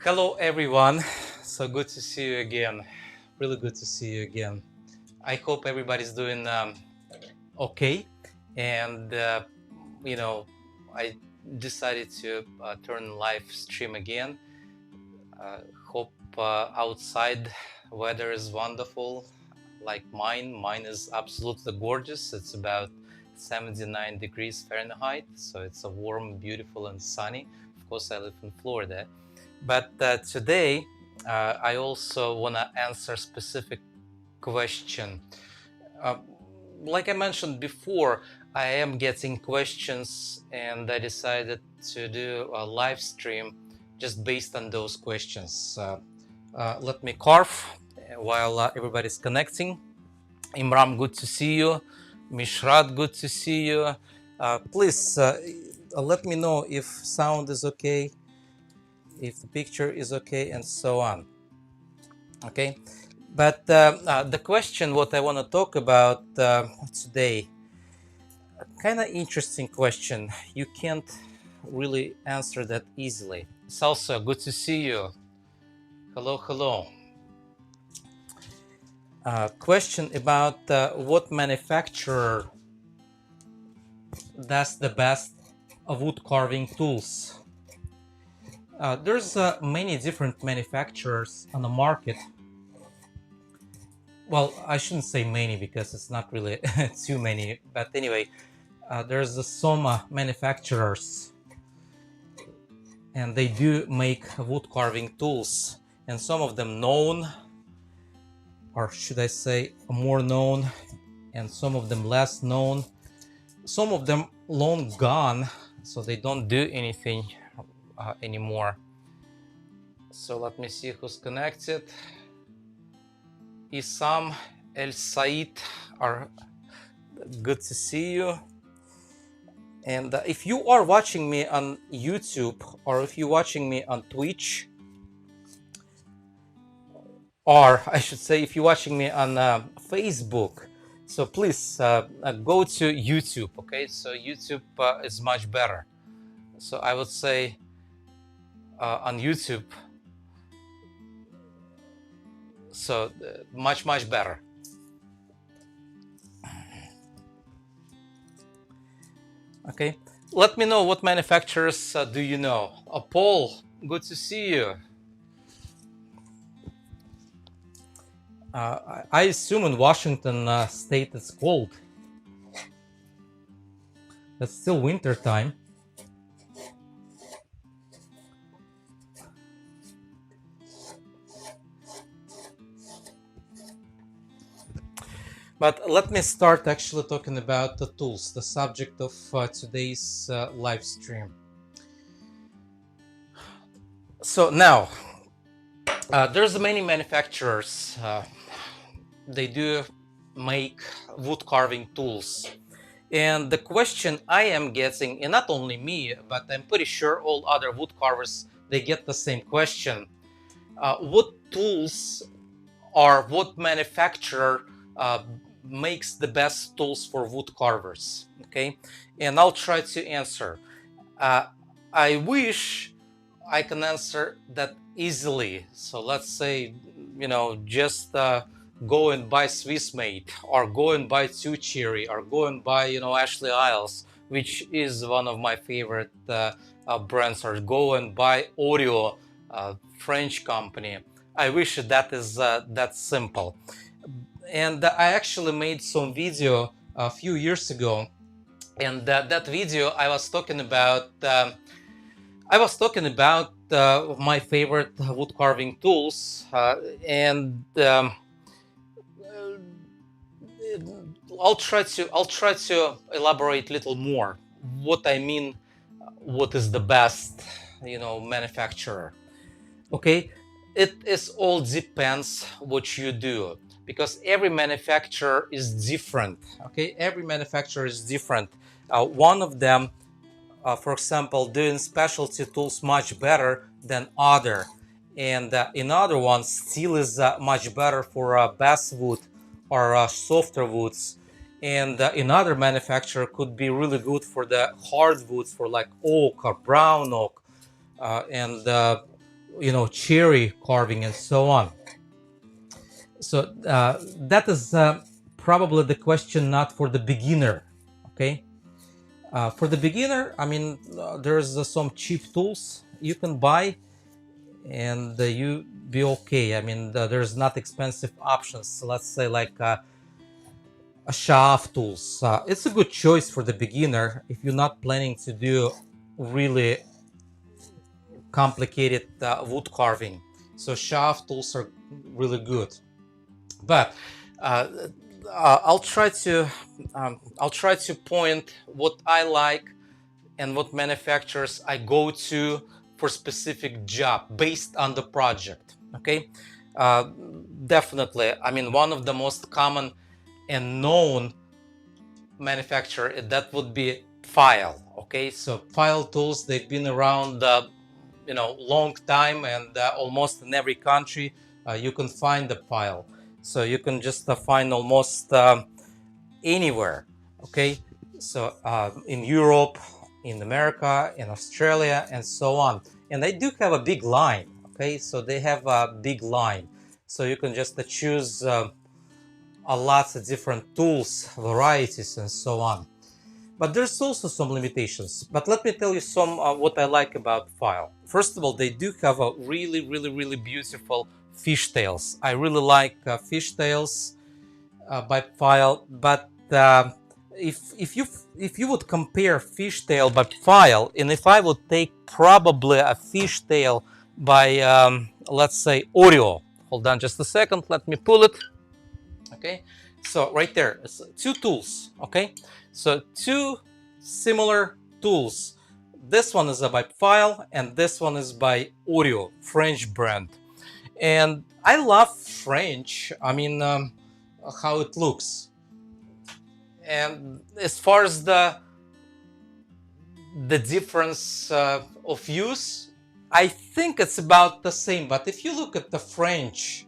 Hello everyone, so good to see you again. Really good to see you again. I hope everybody's doing okay. And you know, I decided to turn live stream again. Hope outside weather is wonderful, like mine. Mine is absolutely gorgeous. It's about 79 degrees Fahrenheit, so it's a warm, beautiful, and sunny. Of course, I live in Florida. But today, I also want to answer specific question. Uh, like I mentioned before, I am getting questions, and I decided to do a live stream just based on those questions. Let me carve while everybody's connecting. Imram, good to see you. Mishrat, good to see you. Please let me know if sound is okay, if the picture is okay, and so on. Okay, but the question what I want to talk about today, kind of interesting question. You can't really answer that easily. Salsa, good to see you. Hello, hello. Question about what manufacturer does the best wood carving tools. There's many different manufacturers on the market. Well, I shouldn't say many because it's not really too many, but anyway, there's the Soma manufacturers, and they do make wood carving tools, and some of them known, or should I say more known, and some of them less known, some of them long gone, so they don't do anything anymore. So let me see who's connected. Isam El Said, are good to see you. And if you are watching me on YouTube, or if you're watching me on Twitch, or I should say if you're watching me on Facebook, so please go to YouTube. Okay, so YouTube is much better. So I would say on YouTube, so much better. Okay, let me know what manufacturers do you know. Paul, good to see you. I assume in Washington state it's cold. It's still winter time. But let me start actually talking about the tools, the subject of today's live stream. So now, there's many manufacturers. They do make wood carving tools. And the question I am getting, and not only me, but I'm pretty sure all other wood carvers, they get the same question. What tools or what manufacturer makes the best tools for wood carvers? Okay, and I'll try to answer. I wish I can answer that easily. So let's say, just go and buy Swiss made, or go and buy Two Cherry, or go and buy, Ashley Iles, which is one of my favorite brands, or go and buy Oreo, French company. I wish that is that simple. And I actually made some video a few years ago, and that video I was talking about. My favorite wood carving tools, and I'll try to elaborate a little more what I mean. What is the best, manufacturer? Okay, it is all depends what you do, because every manufacturer is different. Okay, every manufacturer is different. One of them, for example, doing specialty tools much better than other, and another one steel is much better for basswood or softer woods, and another manufacturer could be really good for the hardwoods, for like oak or brown oak, and cherry carving and so on. So that is probably the question not for the beginner. Okay, for the beginner, I mean, there's some cheap tools you can buy, and you be okay. I mean, there's not expensive options. Let's say like a shaft tools. It's a good choice for the beginner if you're not planning to do really complicated wood carving. So shaft tools are really good. But uh, I'll try to point what I like and what manufacturers I go to for specific job based on the project. Okay, uh, definitely. I mean, one of the most common and known manufacturer that would be Pfeil. Okay, so Pfeil tools, they've been around long time, and almost in every country you can find the Pfeil. So you can just find almost anywhere. Okay, so in Europe, in America, in Australia, and so on. And they do have a big line. Okay, so they have a big line, so you can just choose a lots of different tools, varieties, and so on. But there's also some limitations. But let me tell you some what I like about Pfeil. First of all, they do have a really, really, really beautiful fishtails. I really like fishtails by Pfeil. But if you would compare fishtail by Pfeil, and if I would take probably a fishtail by let's say Oreo. Hold on just a second. Let me pull it. Okay, so right there, it's two tools. Okay, so two similar tools. This one is by Pfeil and this one is by Oreo, French brand. And I love French. I mean, how it looks. And as far as the difference of use, I think it's about the same. But if you look at the French,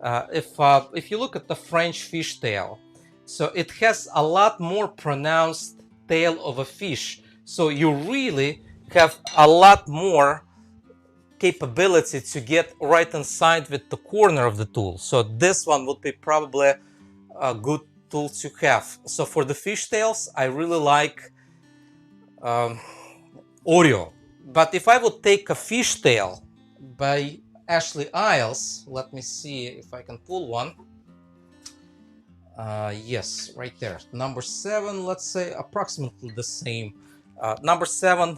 if you look at the French fishtail, so it has a lot more pronounced tail of a fish. So you really have a lot more capability to get right inside with the corner of the tool. So this one would be probably a good tool to have. So for the fishtails, I really like Oreo. But if I would take a fishtail by Iles, let me see if I can pull one. Yes, right there. Number 7, let's say approximately the same. Number 7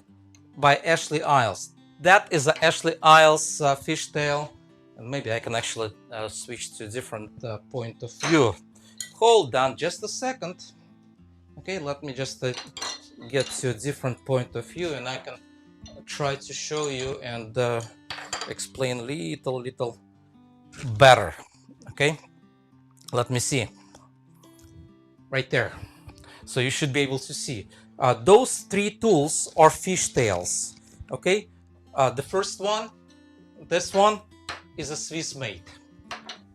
by Iles. That is a Iles fishtail. And maybe I can actually switch to a different point of view. Hold on just a second. Okay, let me just get to a different point of view, and I can try to show you and explain little better. Okay, let me see right there. So you should be able to see those three tools are fishtails. Okay, the first one, this one, is a Swiss made.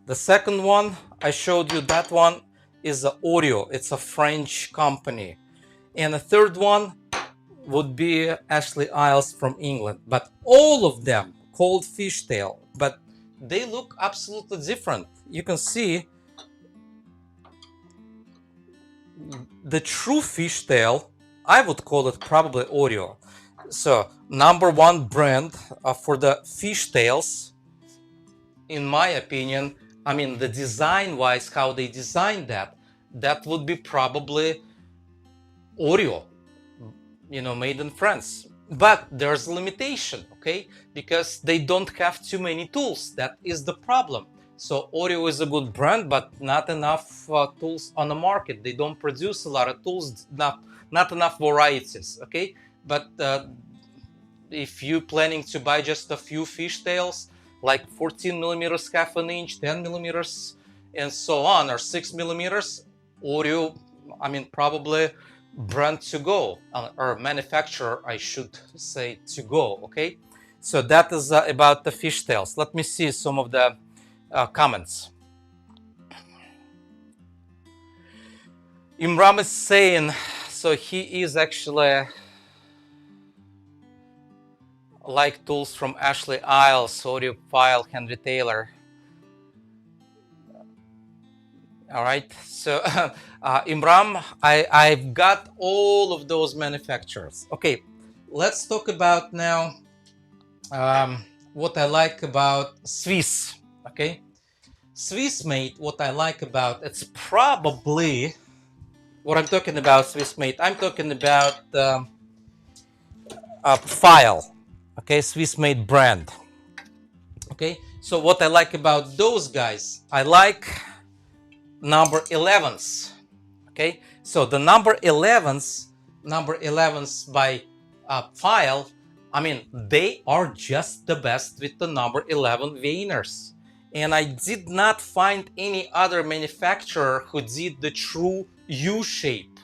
The second one I showed you, that one is a Oreo. It's a French company. And the third one would be Iles from England. But all of them called fishtail, but they look absolutely different. You can see the true fishtail, I would call it probably Oreo. So number one brand for the fishtails, in my opinion, I mean the design wise, how they designed that would be probably Oreo, made in France. But there's a limitation, okay, because they don't have too many tools. That is the problem. So Oreo is a good brand, but not enough tools on the market. They don't produce a lot of tools, not enough varieties, okay. But if you planning to buy just a few fishtails, like 14 millimeters, half an inch, 10 millimeters, and so on, or 6 millimeters, Oreo, I mean, probably brand to go, or manufacturer, I should say, to go. Okay, so that is about the fishtails. Let me see some of the comments. Imram is saying, so he is actually like tools from Ashley Iles, Audio Pfeil, Henry Taylor. All right, so Imram, I've got all of those manufacturers. Okay, let's talk about now what I like about Swiss. Okay, Swiss made, what I like about it's probably what I'm talking about. Swiss made, I'm talking about Pfeil. Okay, Swiss made brand. Okay, so what I like about those guys, I like number 11s. Okay, so the number 11s by Pfeil, I mean, they are just the best with the number 11 veiners. And I did not find any other manufacturer who did the true U shape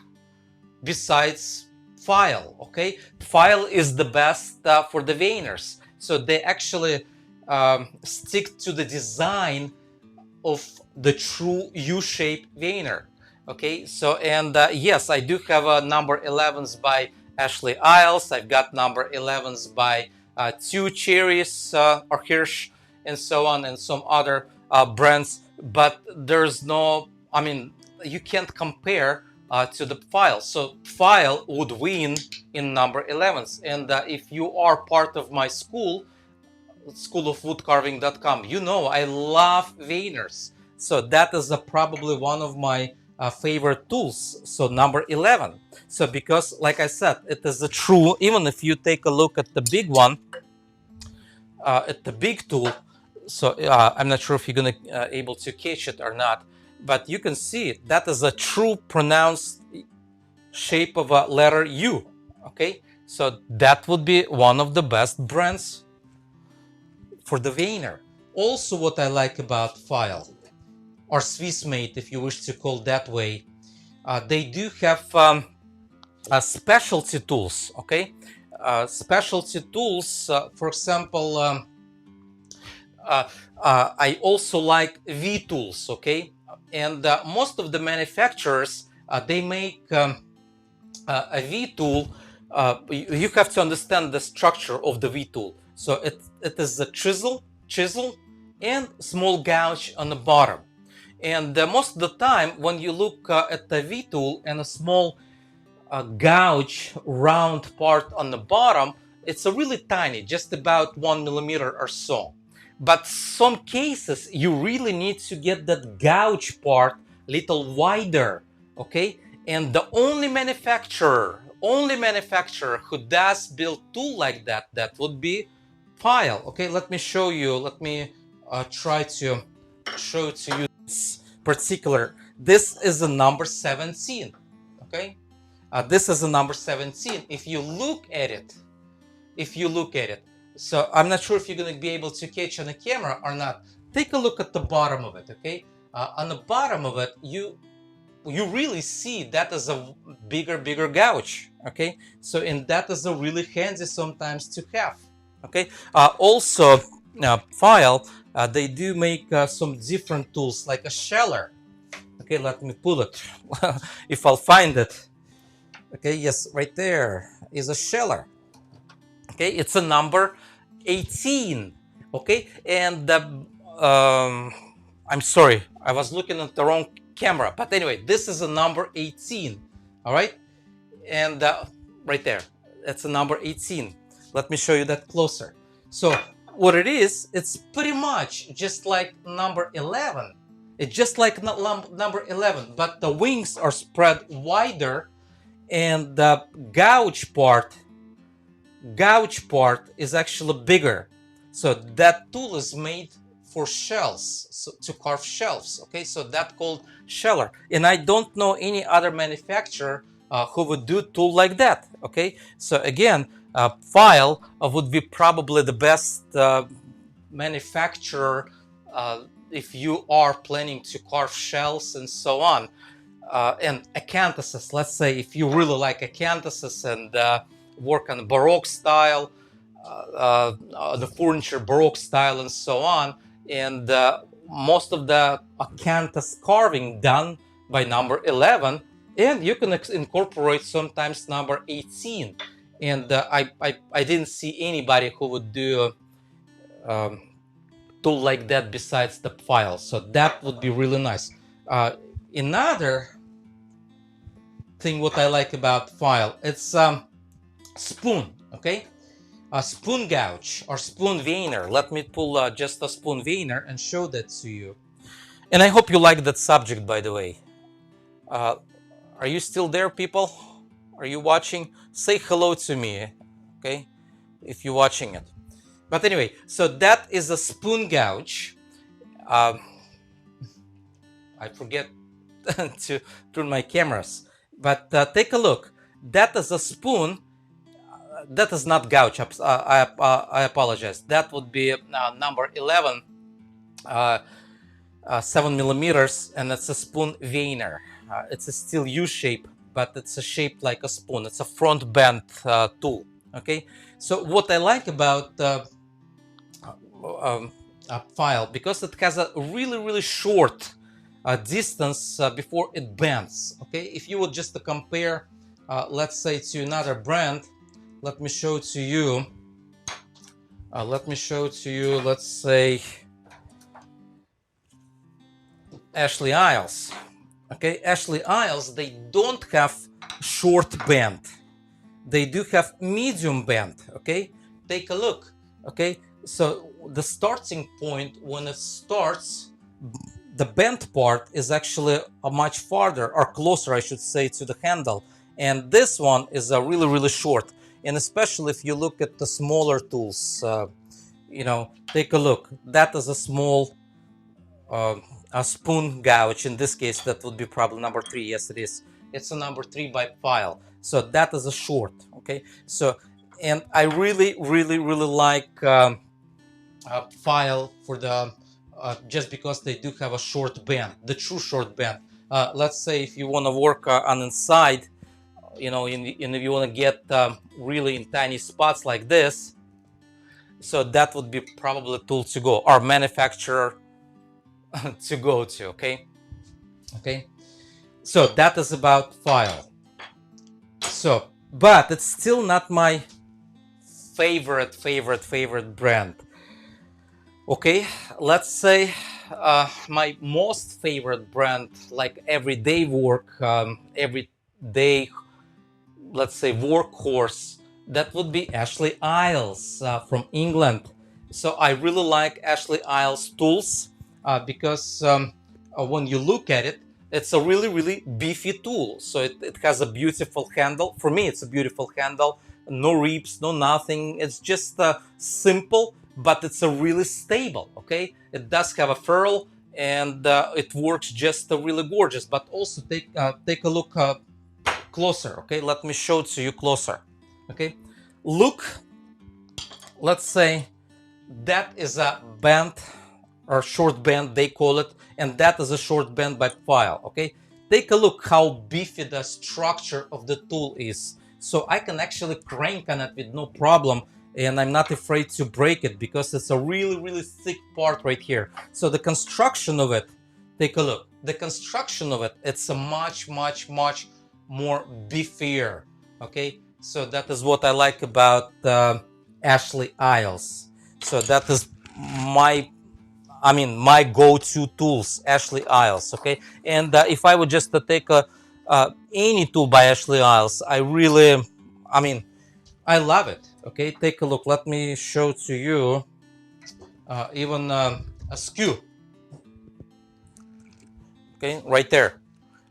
besides Pfeil. Okay, Pfeil is the best for the veiners. So they actually stick to the design of the true U-shaped veiner. Okay, so and yes, I do have a number 11s by Ashley Iles. I've got number 11s by Two Cherries or Hirsch, and so on, and some other brands. But there's no, I mean, you can't compare to the Pfeil. So Pfeil would win in number 11s. And if you are part of my school of woodcarving.com, you know I love veiners. So that is probably one of my favorite tools. So number 11. So because, like I said, it is a true, even if you take a look at the big one, at the big tool, so I'm not sure if you're gonna able to catch it or not, but you can see it. That is a true pronounced shape of a letter U. Okay, so that would be one of the best brands for the veiner. Also, what I like about Pfeil, or Swiss made, if you wish to call that way, they do have specialty tools. Okay, specialty tools. For example, I also like V tools. Okay, and most of the manufacturers they make a V tool. You have to understand the structure of the V tool. So it is a chisel, and small gouge on the bottom. And most of the time, when you look at the V tool and a small gouge round part on the bottom, it's a really tiny, just about 1 millimeter or so. But some cases, you really need to get that gouge part a little wider, okay? And the only manufacturer who does build tool like that, that would be Pfeil. Okay, let me show you. Let me try to show it to you. This particular. This is a number 17. Okay, this is a number 17. If you look at it, so I'm not sure if you're going to be able to catch on the camera or not. Take a look at the bottom of it. Okay, on the bottom of it, you really see that is a bigger gouge. Okay, so and that is a really handy sometimes to have. Okay, also Pfeil, they do make some different tools like a sheller. Okay, let me pull it if I'll find it. Okay, yes, right there is a sheller. Okay, it's a number 18. Okay, and I'm sorry, I was looking at the wrong camera, but anyway, this is a number 18. All right, and right there, that's a number 18. Let me show you that closer. So what it is, it's pretty much just like number 11. It's just like number 11, but the wings are spread wider, and the gouge part is actually bigger. So that tool is made for shells, so to carve shelves. Okay, so that's called sheller, and I don't know any other manufacturer who would do a tool like that. Okay, so again, Pfeil would be probably the best manufacturer if you are planning to carve shells and so on. And acanthuses, let's say if you really like acanthuses and work on Baroque style, the furniture Baroque style and so on, and most of the acanthus carving done by number 11, and you can incorporate sometimes number 18. and I didn't see anybody who would do um, tool like that besides the Pfeil, so that would be really nice. Another thing what I like about Pfeil, it's spoon, okay, a spoon gouge or spoon veiner. Let me pull just a spoon veiner and show that to you. And I hope you like that subject, by the way. uh, are you still there, people? Are you watching? Say hello to me, okay, if you're watching it. But anyway, so that is a spoon gouge. um, I forget to turn my cameras, but take a look. That is a spoon. That is not gouge. I apologize. That would be number 11, 7 millimeters, and it's a spoon veiner. It's a still U shape, but it's a shape like a spoon. It's a front bend tool. Okay. So what I like about a Pfeil, because it has a really short distance before it bends. Okay, if you would just compare, let's say, to another brand, let me show to you. Let's say Ashley Iles. Okay, Ashley Iles, they don't have short bend. They do have medium bend. Okay, take a look. Okay, so the starting point, when it starts, the bent part is actually a much farther, or closer I should say, to the handle, and this one is a really short. And especially if you look at the smaller tools, take a look. That is a small a spoon gouge. In this case, that would be probably number 3. Yes, it is. It's a number 3 by Pfeil. So that is a short. Okay, so, and I really like Pfeil for the just because they do have a short bend, the true short bend. Let's say if you want to work on inside, and if you want to get really in tiny spots like this, so that would be probably a tool to go, or manufacturer to go to. Okay, so that is about Pfeil. So, but it's still not my favorite brand. Okay, let's say my most favorite brand, like everyday work, everyday, let's say, workhorse, that would be Ashley Iles from England. So I really like Ashley Iles tools because when you look at it, it's a really beefy tool. So it has a beautiful handle. For me, it's a beautiful handle. No reps, no nothing. It's just simple, but it's a really stable. Okay, it does have a ferrule, and it works just really gorgeous. But also take a look closer. Okay, let me show it to you closer. Okay, look. Let's say that is a bend or short bend, they call it, and that is a short bend by Pfeil. Okay, take a look how beefy the structure of the tool is. So I can actually crank on it with no problem, and I'm not afraid to break it because it's a really thick part right here. So the construction of it, take a look. The construction of it, it's a much more beefier. Okay, so that is what I like about Ashley Iles. So that is my go-to tools, Ashley Iles. Okay, and if I would just take any tool by Ashley Iles, I love it. Okay, take a look. Let me show to you even a skew. Okay, right there.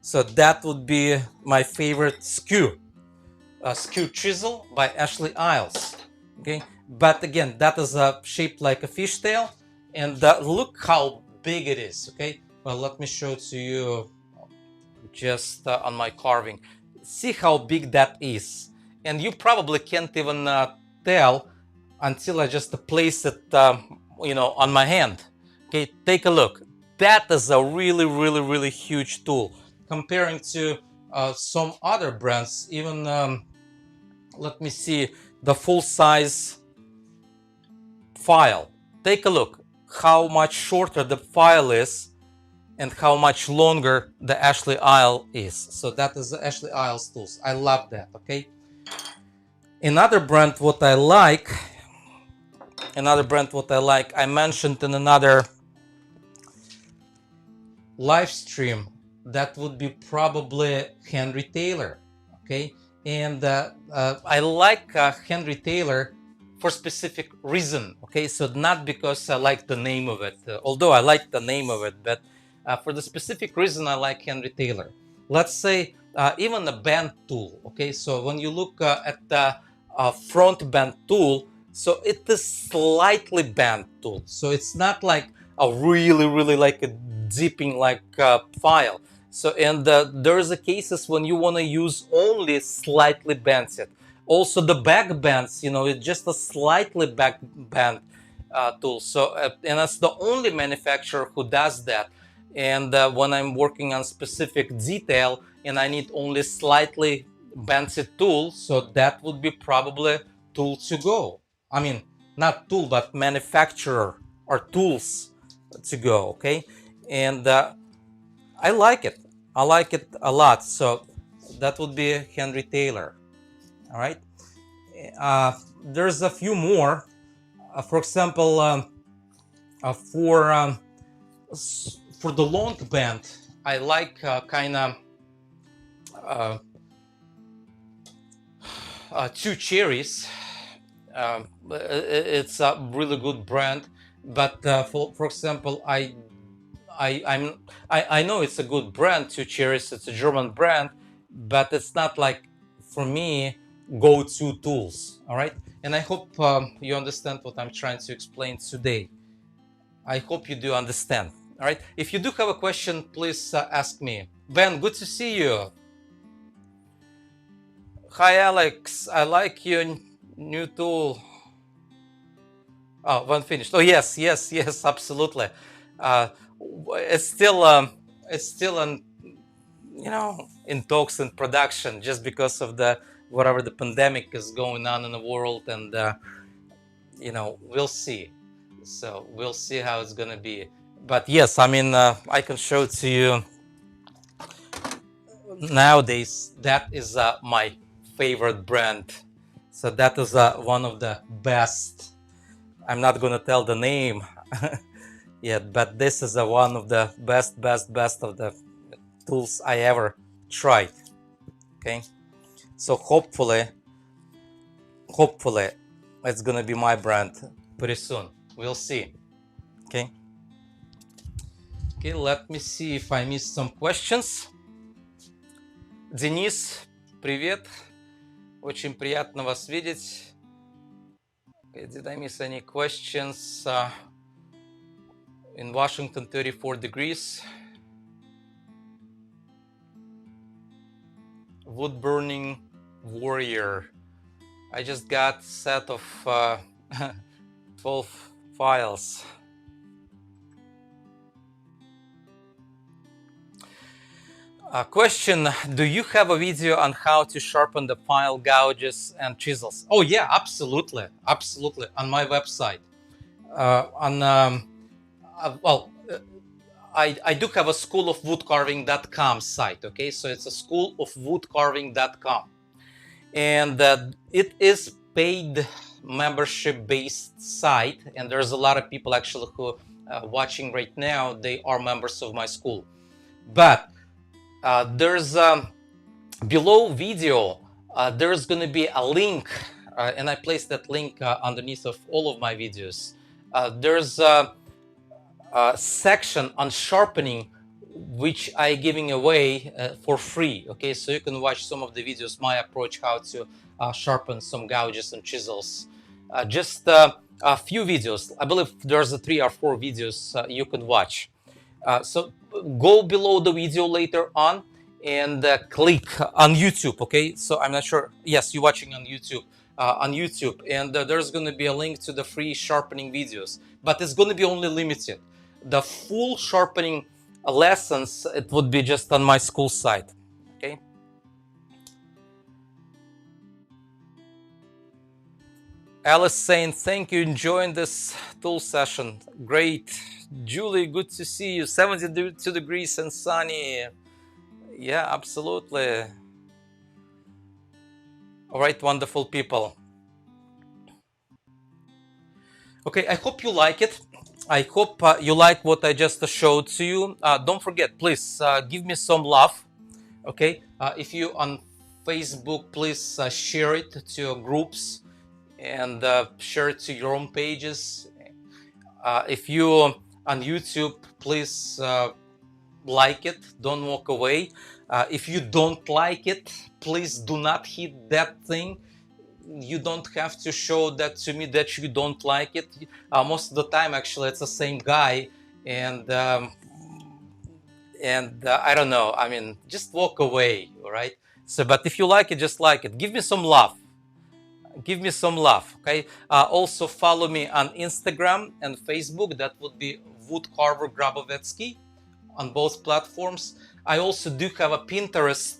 So that would be my favorite skew. Skew chisel by Ashley Iles. Okay, but again, that is shaped like a fishtail, and look how big it is. Okay, well, let me show it to you just on my carving. See how big that is, and you probably can't even tell until I just place it, on my hand. Okay, take a look. That is a really huge tool comparing to some other brands. Even let me see the full size Pfeil. Take a look how much shorter the Pfeil is and how much longer the Ashley Isle is. So that is the Ashley Iles tools. I love that. Okay, Another brand what I like, I mentioned in another live stream, that would be probably Henry Taylor. Okay, and I like Henry Taylor for specific reason. Okay, so not because I like the name of it, although I like the name of it, but for the specific reason I like Henry Taylor. Let's say even a bend tool. Okay, so when you look at the front bend tool, so it is slightly bent tool, so it's not like a really like a dipping like Pfeil. So, and there's a cases when you want to use only slightly bent it. Also the back bends, you know, it's just a slightly back bend tool. So and that's the only manufacturer who does that. And when I'm working on specific detail and I need only slightly bent tool, so that would be probably tool to go. I mean, not tool, but manufacturer or tools to go. Okay, and I like it a lot. So that would be Henry Taylor. All right, there's a few more. For example, for the long bend, I like kind of Two Cherries. It's a really good brand, but for example, I know it's a good brand, Two Cherries. It's a German brand, but it's not like for me go-to tools. All right, and I hope you understand what I'm trying to explain today. I hope you do understand. All right, if you do have a question, please ask me. Ben, good to see you. Hi Alex, I like your new tool. Oh, one finished. Oh yes, absolutely. Uh, it's still an, you know, in talks and production, just because of the whatever the pandemic is going on in the world, and you know, we'll see. So we'll see how it's gonna be. But yes, I mean, I can show it to you nowadays. That is my favorite brand. So that is one of the best. I'm not gonna tell the name yet, but this is one of the best of the tools I ever tried. Okay, so hopefully it's gonna be my brand pretty soon. We'll see. Okay, let me see if I missed some questions. Денис, привет, очень приятно вас видеть. Did I miss any questions? In Washington, 34 degrees. Wood burning warrior. I just got a set of 12 files. Question: do you have a video on how to sharpen the Pfeil, gouges, and chisels? Oh yeah, absolutely, on my website. I do have a schoolofwoodcarving.com site. Okay, so it's a schoolofwoodcarving.com, and it is paid membership based site, and there's a lot of people actually who watching right now. They are members of my school, but there's below video there's going to be a link, and I placed that link underneath of all of my videos. There's a section on sharpening, which I giving away for free. Okay, so you can watch some of the videos, my approach how to sharpen some gouges and chisels. Just a few videos. I believe there's 3 or 4 videos you can watch. So go below the video later on and click on YouTube. Okay, so I'm not sure. Yes, you're watching on YouTube. And there's going to be a link to the free sharpening videos, but it's going to be only limited. The full sharpening lessons, it would be just on my school site. Okay. Alice saying thank you, enjoying this tool session. Great. Julie, good to see you. 72 degrees and sunny. Yeah, absolutely. All right, wonderful people. Okay, I hope you like it. I hope you like what I just showed to you. Don't forget, please give me some love. Okay, if you on Facebook, please share it to your groups and share it to your own pages. If you on YouTube, please like it. Don't walk away. If you don't like it, please do not hit that thing. You don't have to show that to me that you don't like it. Most of the time, actually, it's the same guy, and I don't know. I mean, just walk away, all right? So, but if you like it, just like it. Give me some love. Give me some love, okay? Also, follow me on Instagram and Facebook. That would be Woodcarver Grabovetsky on both platforms. I also do have a Pinterest,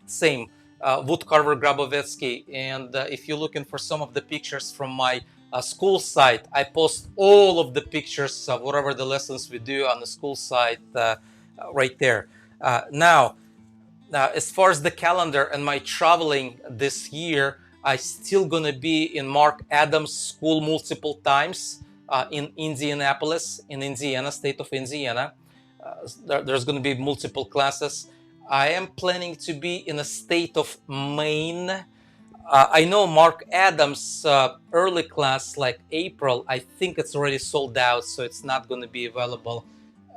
same woodcarver Grabovetsky. And if you're looking for some of the pictures from my school site, I post all of the pictures of whatever the lessons we do on the school site right there. Now, as far as the calendar and my traveling this year, I still gonna be in Mark Adams School multiple times in Indianapolis, in Indiana, state of Indiana. There's going to be multiple classes. I am planning to be in a state of Maine. I know Mark Adams early class, like April, I think it's already sold out, so it's not going to be available.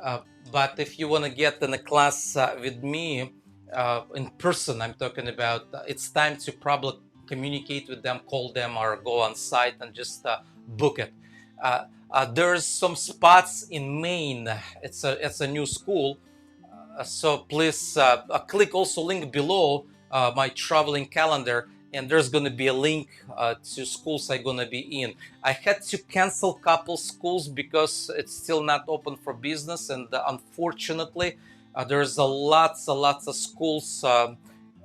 Uh, but if you want to get in a class with me in person, I'm talking about, it's time to probably communicate with them, call them, or go on site and just book it. There's some spots in Maine. It's a new school, so please click also link below my traveling calendar, and there's going to be a link to schools I'm going to be in. I had to cancel couple schools because it's still not open for business, and unfortunately there's a lots of schools,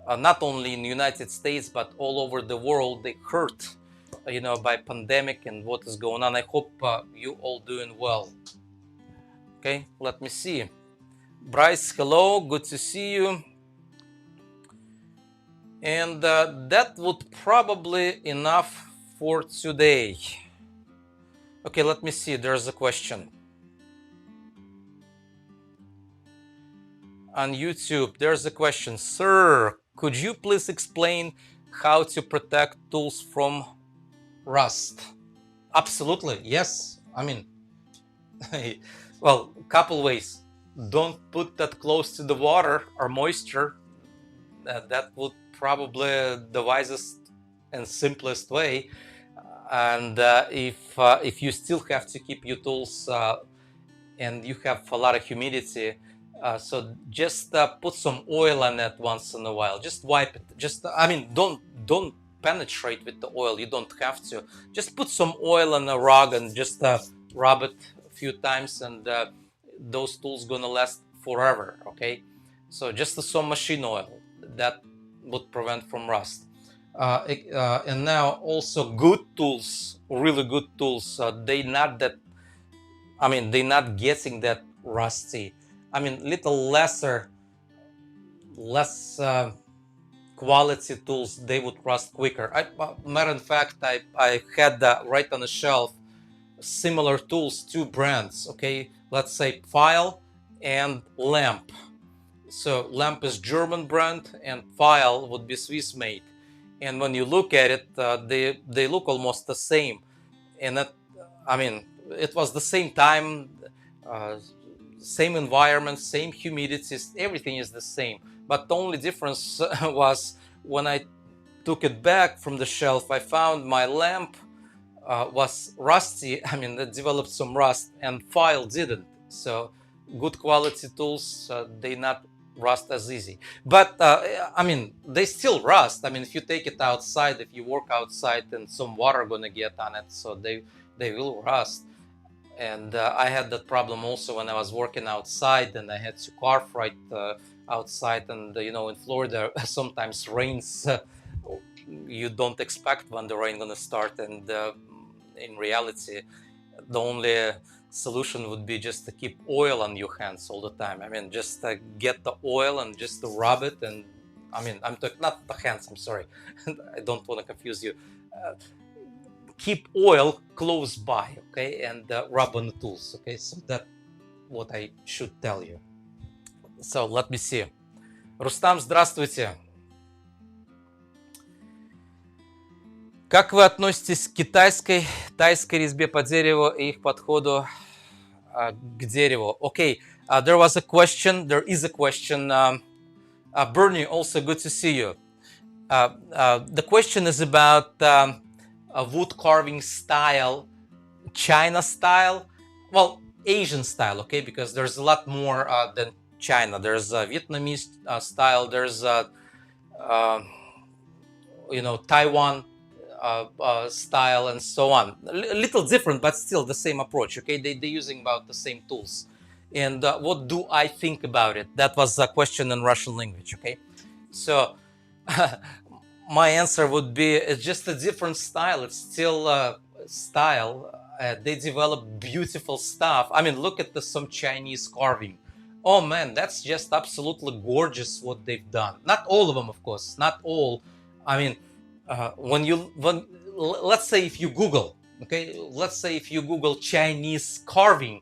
not only in the United States but all over the world. They hurt, by pandemic and what is going on. I hope you all doing well. Okay, let me see. Bryce, hello, good to see you. And that would probably enough for today. Okay, let me see. There's a question on YouTube. There's a question. Sir, could you please explain how to protect tools from rust? Absolutely, yes. I mean, well, couple ways. Don't put that close to the water or moisture. That would probably the wisest and simplest way. And if you still have to keep your tools and you have a lot of humidity, so just put some oil on it once in a while. Just wipe it. Just I mean, don't penetrate with the oil. You don't have to. Just put some oil on a rug and just rub it a few times, and those tools gonna last forever. Okay, so just some machine oil that would prevent from rust. And now also good tools, really good tools. They not that. I mean, they not getting that rusty. I mean, little less quality tools, they would rust quicker. Matter of fact, I had right on the shelf similar tools, two brands. Okay, let's say Pfeil and Lamp. So Lamp is German brand and Pfeil would be Swiss made. And when you look at it, they look almost the same. And that, I mean, it was the same time, uh, same environment, same humidity, everything is the same. But the only difference was when I took it back from the shelf, I found my lamp was rusty. I mean, it developed some rust, and Pfeil didn't. So good quality tools, they not rust as easy. But I mean, they still rust. I mean, if you take it outside, if you work outside, then some water gonna get on it, so they will rust. And I had that problem also when I was working outside, and I had to carve right outside. And in Florida, sometimes rains. You don't expect when the rain gonna start, and in reality, the only solution would be just to keep oil on your hands all the time. I mean, just get the oil and just to rub it, and I mean, I'm talking not the hands. I'm sorry, I don't want to confuse you. Keep oil close by, okay, and rub on the tools, okay. So that's what I should tell you. So let me see. Рустам, здравствуйте. Как вы относитесь к китайской, тайской резьбе по дереву и их подходу к дереву? Okay, there was a question. There is a question. Bernie, also good to see you. The question is about a wood carving style, China style, well, Asian style, okay, because there's a lot more than China. There's a Vietnamese style. There's Taiwan style and so on. A little different, but still the same approach. Okay, they're using about the same tools. And what do I think about it? That was a question in Russian language. Okay, so my answer would be it's just a different style. It's still style. They develop beautiful stuff. I mean, look at some Chinese carving. Oh man, that's just absolutely gorgeous what they've done. Not all of them, of course, not all. I mean, when let's say if you Google, okay, let's say if you Google Chinese carving,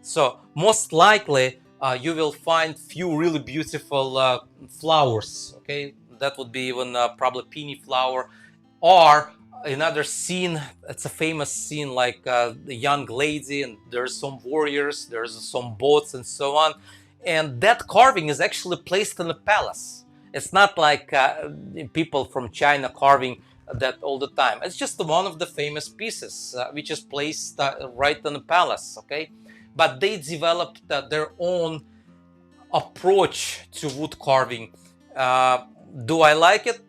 so most likely you will find few really beautiful flowers. Okay, that would be even probably peony flower, or another scene. It's a famous scene like the young lady, and there's some warriors, there's some boats, and so on. And that carving is actually placed in a palace. It's not like people from China carving that all the time. It's just one of the famous pieces which is placed right in the palace. Okay, but they developed their own approach to wood carving. Do I like it?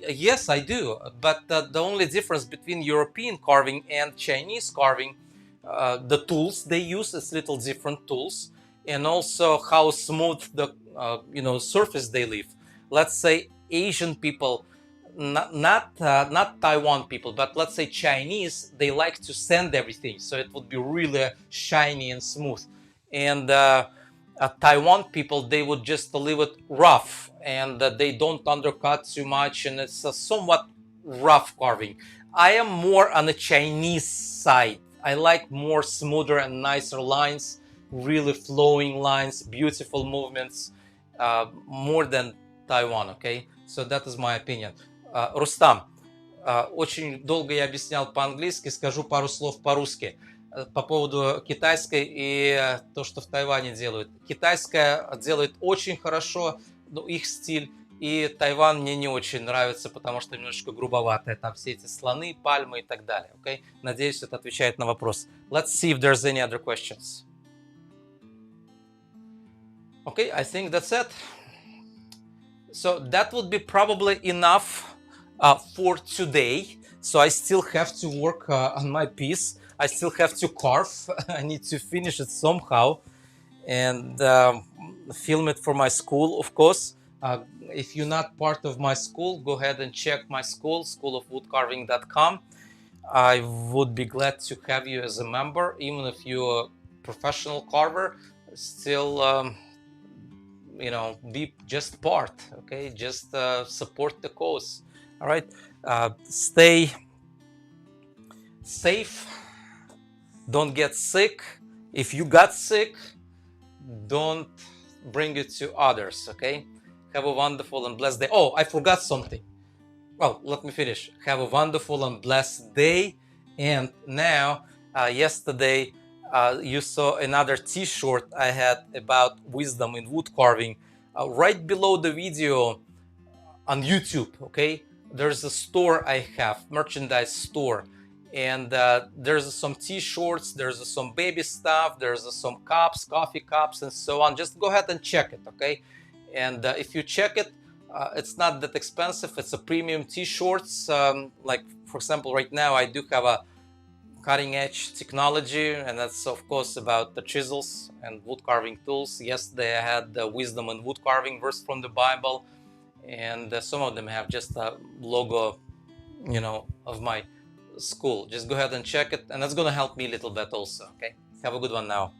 Yes, I do. But the only difference between European carving and Chinese carving, the tools they use is little different tools, and also how smooth the surface they leave. Let's say Asian people, not Taiwan people, but let's say Chinese, they like to sand everything, so it would be really shiny and smooth. And Taiwan people, they would just leave it rough, and they don't undercut too much, and it's a somewhat rough carving. I am more on the Chinese side. I like more smoother and nicer lines, really flowing lines, beautiful movements, more than Taiwan, okay? So that is my opinion. Рустам, очень долго я объяснял по-английски, скажу пару слов по-русски. По поводу китайской и то, что в Тайване делают. Китайская делает очень хорошо, ну, их стиль, и Тайван мне не очень нравится, потому что немножечко грубоватое. Там все эти слоны, пальмы и так далее. Okay? Надеюсь, это отвечает на вопрос. Let's see if there's any other questions. Okay, I think that's it. So that would be probably enough for today. So I still have to work on my piece. I still have to carve. I need to finish it somehow and film it for my school, of course. If you're not part of my school, go ahead and check my school, schoolofwoodcarving.com. I would be glad to have you as a member, even if you're a professional carver. Still, be just part, okay? Just support the cause. All right. Stay safe. Don't get sick. If you got sick, don't bring it to others, okay? Have a wonderful and blessed day. Oh, I forgot something. Well, let me finish. Have a wonderful and blessed day. And now, yesterday, you saw another t-shirt I had about wisdom in wood carving. Right below the video on YouTube, okay? There's a store I have, merchandise store. And there's some t-shirts, there's some baby stuff, there's some cups, coffee cups, and so on. Just go ahead and check it, okay? And if you check it, it's not that expensive. It's a premium t-shirts. Like, for example, right now I do have a cutting-edge technology, and that's, of course, about the chisels and wood carving tools. Yesterday I had the wisdom in wood carving verse from the Bible, and some of them have just a logo, of my school. Just go ahead and check it, and that's gonna help me a little bit also. Okay, have a good one now.